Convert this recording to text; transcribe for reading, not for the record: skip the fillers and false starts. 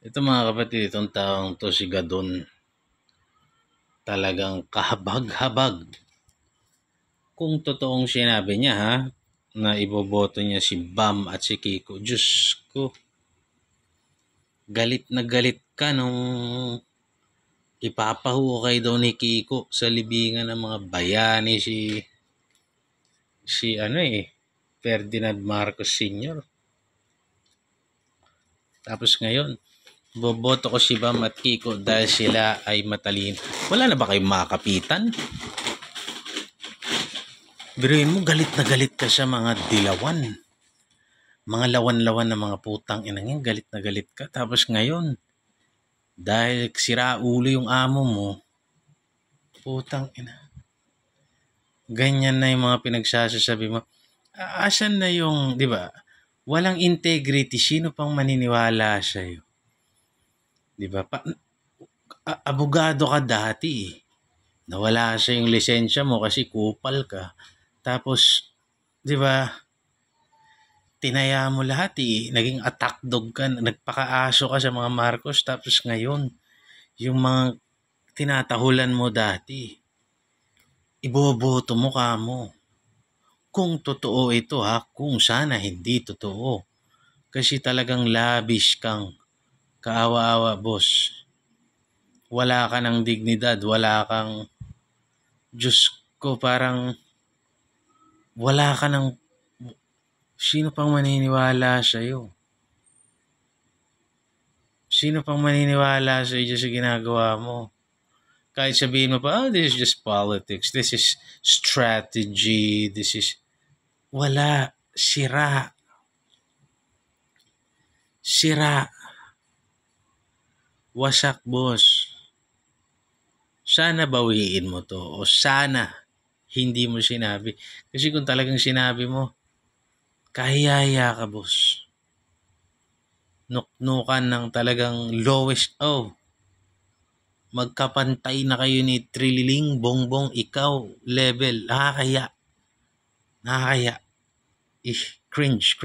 Ito mga kapatid, itong taong to si Gadon, talagang kahabag-habag. Kung totoong sinabi niya na iboboto niya si Bam at si Kiko, Diyos ko, galit na galit ka nung ipapahukay daw ni Kiko sa libingan ng mga bayani si Ferdinand Marcos Sr. Tapos ngayon, boboto ko si Bam at Kiko dahil sila ay matalino. Wala na ba kayong mga kapitan? Biruin mo, galit na galit ka sa mga dilawan. Mga lawan-lawan na mga putang inang yan, galit na galit ka. Tapos ngayon, dahil sira ulo yung amo mo, putang ina. Ganyan na yung mga pinagsasasabi mo. Asan na yung, di ba? Walang integrity. Sino pang maniniwala sa'yo? Di ba? Abogado ka dati. Nawala sa yung lisensya mo kasi kupal ka. Tapos, di ba, tinaya mo lahat Naging attack dog ka. Nagpakaaso ka sa mga Marcos. Tapos ngayon, yung mga tinatahulan mo dati, iboboto mo ka mo. Kung totoo ito kung sana hindi totoo. Kasi talagang labish kang kaawa-awa, boss. Wala ka ng dignidad, wala kang, Diyos ko, parang wala ka ng, sino pang maniniwala sa'yo? Sino pang maniniwala sa'yo sa ginagawa mo? Kahit sabihin mo pa, this is just politics, this is strategy, this is, wala, sira. Wasak, boss. Sana bawiin mo to o sana hindi mo sinabi. Kasi kung talagang sinabi mo, kahiyaya ka, boss. Nuknukan ng talagang lowest. Magkapantay na kayo ni Trililing, Bongbong, ikaw, level. Nakakaya. Cringe.